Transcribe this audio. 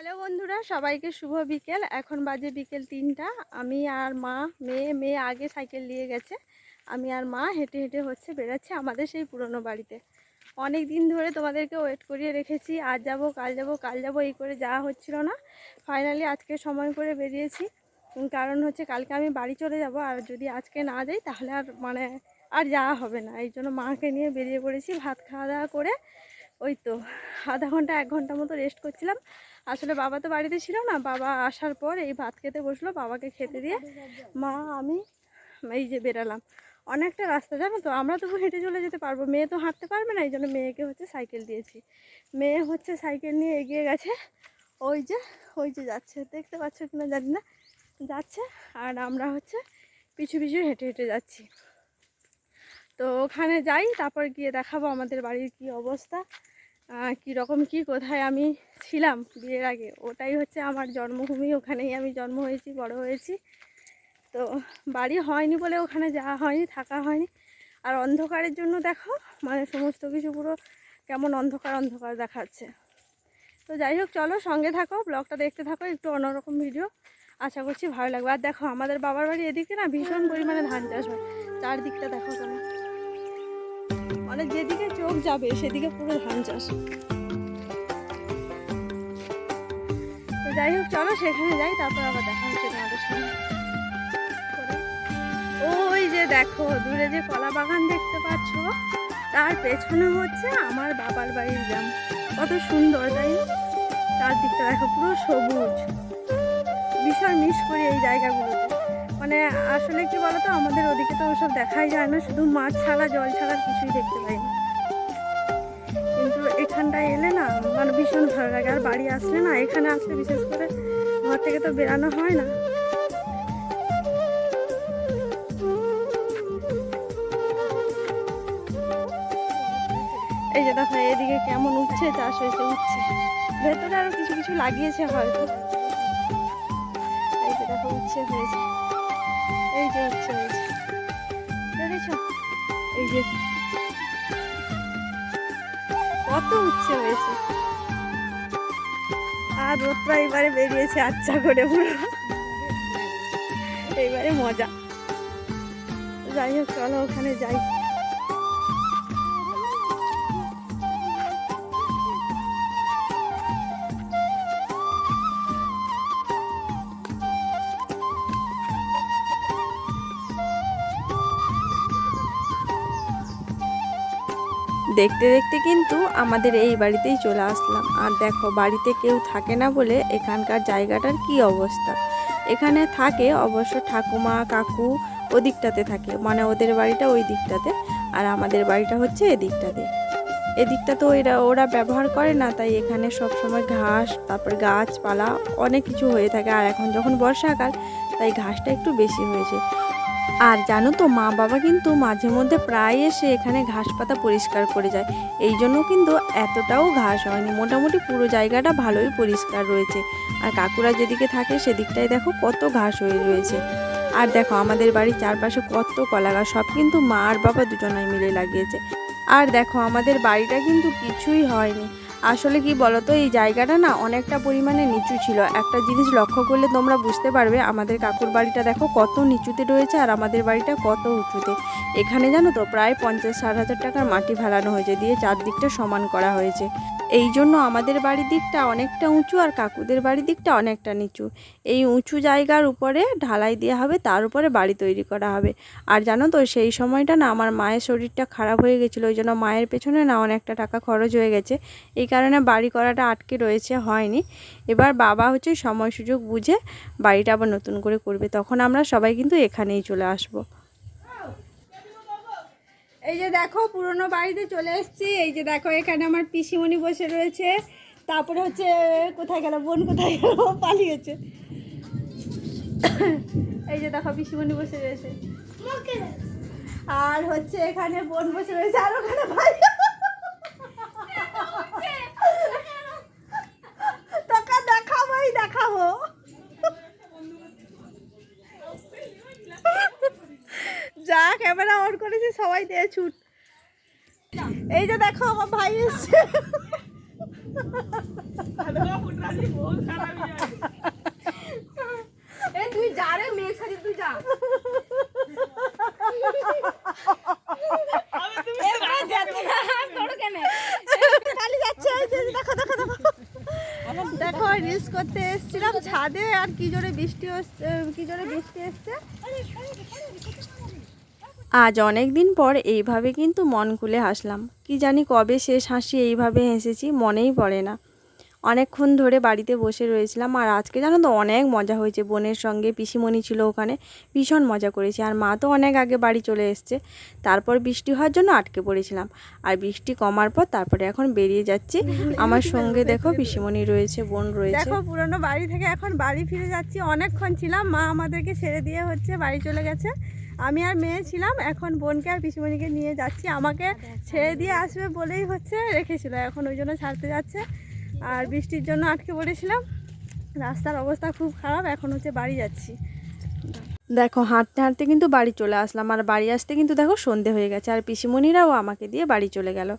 Hello বন্ধুরা, সবাইকে শুভ বিকেল। এখন বাজে বিকেল 3টা। আমি আর মা, মেয়ে আগে সাইকেল নিয়ে গেছে। আমি আর মা হেঁটে হেঁটে বেড়াচ্ছি আমাদের সেই পুরনো বাড়িতে। অনেক দিন ধরে তোমাদেরকে ওয়েট করিয়ে রেখেছি, আজ যাব কাল যাব কাল যাব এই করে যাওয়া হচ্ছিল না। ফাইনালি আজকে সময় করে বেরিয়েছি। কারণ কালকে আমি বাড়ি চলে যাব, আর যদি আজকে না যাই তাহলে আর যাওয়া হবে না। এই জন্য মাকে নিয়ে বেরিয়ে পড়েছি। ভাত খাওয়া দাওয়া করে ওই তো আধা ঘন্টা 1 ঘন্টা মতো রেস্ট করছিলাম। আসলে বাবা তো বাড়িতে ছিল না, বাবা আসার পর এই ভাত খেতে বসলো, বাবাকে খেতে দিয়ে মা আমি এই যে বেরালাম। অনেকটা রাস্তা জানো তো, আমরা তবু হেঁটে চলে যেতে পারবো, মেয়ে তো হাঁটতে পারবে না। এই জন্য মেয়েকে সাইকেল দিয়েছি। মেয়ে সাইকেল নিয়ে এগিয়ে গেছে। ওই যে যাচ্ছে, দেখতে পাচ্ছ কিনা জানি না, যাচ্ছে। আর আমরা পিছু পিছু হেঁটে হেঁটে যাচ্ছি। তো ওখানে যাই, তারপর গিয়ে দেখাবো আমাদের বাড়ির কি অবস্থা, কীরকম কি কোথায় আমি ছিলাম বিয়ের আগে। ওটাই আমার জন্মভূমি, ওখানেই আমি জন্ম হয়েছি, বড় হয়েছি। তো বাড়ি হয়নি বলে ওখানে যাওয়া হয়নি, থাকা হয়নি। আর অন্ধকারের জন্য দেখো সমস্ত কিছু পুরো কেমন অন্ধকার অন্ধকার দেখাচ্ছে। তো যাই হোক, চলো সঙ্গে থাকো, ব্লগটা দেখতে থাকো, একটু অন্যরকম ভিডিও, আশা করছি ভালো লাগবে। আর দেখো আমাদের বাবার বাড়ি এদিকে না ভীষণ পরিমাণে ধান চাষ হয়। চারদিকটা দেখো কেন, যেদিকে চোখ যাবে সেদিকে পুরো ধান চাষ। তো যাই হোক, চলো সেখানে যাই, তারপর আবার দেখা হচ্ছে তোমাদের সঙ্গে। ওই যে দেখো দূরে যে কলা বাগান দেখতে পাচ্ছ, তার পেছনে আমার বাবার বাড়ির গ্রাম। কত সুন্দর তাই না? চারদিকটা দেখো পুরো সবুজ। ভীষণ মিস করি এই জায়গাগুলোতে। আসলে কি বলতো, আমাদের ওদিকে তো ওসব দেখাই যায় না, শুধু মাছ ছাড়া জল ছাড়া কিছুই দেখতে পাই না। কিন্তু এখানটায় এলে না ভীষণ ভালো লাগে। আর বাড়ি আসলে না, এখানে আসলে বিশেষ করে ঘর থেকে তো বেরানো হয় না। এই যে দেখো এদিকে কেমন উঠছে, চাষ হয়েছে, উঠছে। ভেতরে আরো কিছু কিছু লাগিয়েছে হয়তো। এই যে দেখো উচ্ছে হয়েছে, এই যে উচ্ছে হয়েছে, দেখেছ? এই যে কত উচ্ছে হয়েছে। আর রোদটা এবারে বেরিয়েছে আচ্ছা করে পুরো, এইবারে মজা। যাই হোক, চলো ওখানে যাই। দেখতে দেখতে কিন্তু আমাদের এই বাড়িতেই চলে আসলাম। আর দেখো বাড়িতে কেউ থাকে না বলে এখানকার জায়গাটার কি অবস্থা। এখানে থাকে অবশ্য ঠাকুমা কাকু, ওদিকটাতে থাকে, ওদের বাড়িটা ওই দিকটাতে, আর আমাদের বাড়িটা এদিকটাতে। এদিকটা তো ওরা ব্যবহার করে না, তাই এখানে সব সময় ঘাস, তারপর গাছপালা অনেক কিছু হয়ে থাকে। আর এখন যখন বর্ষাকাল, তাই ঘাসটা একটু বেশি হয়েছে। আর জানো তো, মা বাবা কিন্তু মাঝে মধ্যে প্রায় এসে এখানে ঘাস পাতা পরিষ্কার করে যায়। এই জন্য কিন্তু এতটাও ঘাস হয়নি, মোটামুটি পুরো জায়গাটা ভালোই পরিষ্কার রয়েছে। আর কাকুরা যেদিকে থাকে সেদিকটায় দেখো কত ঘাস হয়ে রয়েছে। আর দেখো আমাদের বাড়ির চারপাশে কত কলা গাছ, সব কিন্তু মা আর বাবা দুজনাই মিলে লাগিয়েছে। আর দেখো আমাদের বাড়িটা কিন্তু কিছুই হয়নি। আসলে কি বলতো, এই জায়গাটা না অনেকটা পরিমাণে নিচু ছিল। একটা জিনিস লক্ষ্য করলে তোমরা বুঝতে পারবে, আমাদের কাকুর বাড়িটা দেখো কত নিচুতে রয়েছে আর আমাদের বাড়িটা কত উঁচুতে। এখানে জানো তো প্রায় 50-60 হাজার টাকার মাটি ফেলানো হয়েছে, দিয়ে চারদিকটা সমান করা হয়েছে। এই জন্য আমাদের বাড়ির দিকটা অনেকটা উঁচু আর কাকুদের বাড়ির দিকটা অনেকটা নিচু। এই উঁচু জায়গার উপরে ঢালাই দেওয়া হবে, তার উপরে বাড়ি তৈরি করা হবে। আর জানো তো সেই সময়টা না আমার মায়ের শরীরটা খারাপ হয়ে গেছিলো, ওই জন্য মায়ের পেছনে না অনেকটা টাকা খরচ হয়ে গেছে। এই কারণে বাড়ি করাটা আটকে রয়েছে, হয়নি। এবার বাবা সময় সুযোগ বুঝে বাড়িটা আবার নতুন করে করবে, তখন আমরা সবাই কিন্তু এখানেই চলে আসব। এই যে দেখো পুরনো বাড়িতে চলে এসেছি। এই যে দেখো এখানে আমার পিসিমণি বসে রয়েছে, তারপরে কোথায় গেল বোন, কোথায় গেল, পালিয়েছে। এই যে দেখো পিসিমণি বসে রয়েছে, আর এখানে বোন বসে রয়েছে, আর ওখানে ভাই। তোকে দেখাবো যা ক্যামেরা অন করেছি সবাই দিয়ে ছুট। এই যে দেখো আমার ভাই এসছে, তুই যা রে মেয়ে সাজি, তুই যা। দেখো রিলস করতে এসেছিলাম ছাদে, আর কি জোরে বৃষ্টি এসছে। আজ অনেক দিন পর এইভাবে কিন্তু মন খুলে হাসলাম। কি জানি কবে শেষ হাসি এইভাবে হেসেছি মনেই পড়ে না। অনেকক্ষণ ধরে বাড়িতে বসে রয়েছিলাম, আর আজকে জানো তো অনেক মজা হয়েছে। বোনের সঙ্গে পিসিমণি ছিল ওখানে, ভীষণ মজা করেছি। আর মা তো অনেক আগে বাড়ি চলে এসছে। তারপর বৃষ্টি হওয়ার জন্য আটকে পড়েছিলাম, আর বৃষ্টি কমার পর তারপরে এখন বেরিয়ে যাচ্ছি। আমার সঙ্গে দেখো পিসিমণি রয়েছে, বোন রয়েছে। দেখো পুরনো বাড়ি থেকে এখন বাড়ি ফিরে যাচ্ছি। অনেকক্ষণ ছিলাম, মা আমাদেরকে ছেড়ে দিয়ে বাড়ি চলে গেছে। আমি আর মেয়ে ছিলাম, এখন বোনকে আর পিসিমণিকে নিয়ে যাচ্ছি। আমাকে ছেড়ে দিয়ে আসবে বলেই রেখেছিল, এখন ওই জন্য ছাড়তে যাচ্ছে। আর বৃষ্টির জন্য আটকে পড়েছিলাম, রাস্তার অবস্থা খুব খারাপ। এখন বাড়ি যাচ্ছি। দেখো হাঁটতে হাঁটতে কিন্তু বাড়ি চলে আসলাম, আর বাড়ি আসতে কিন্তু দেখো সন্ধে হয়ে গেছে, আর পিসিমণিরাও আমাকে দিয়ে বাড়ি চলে গেল।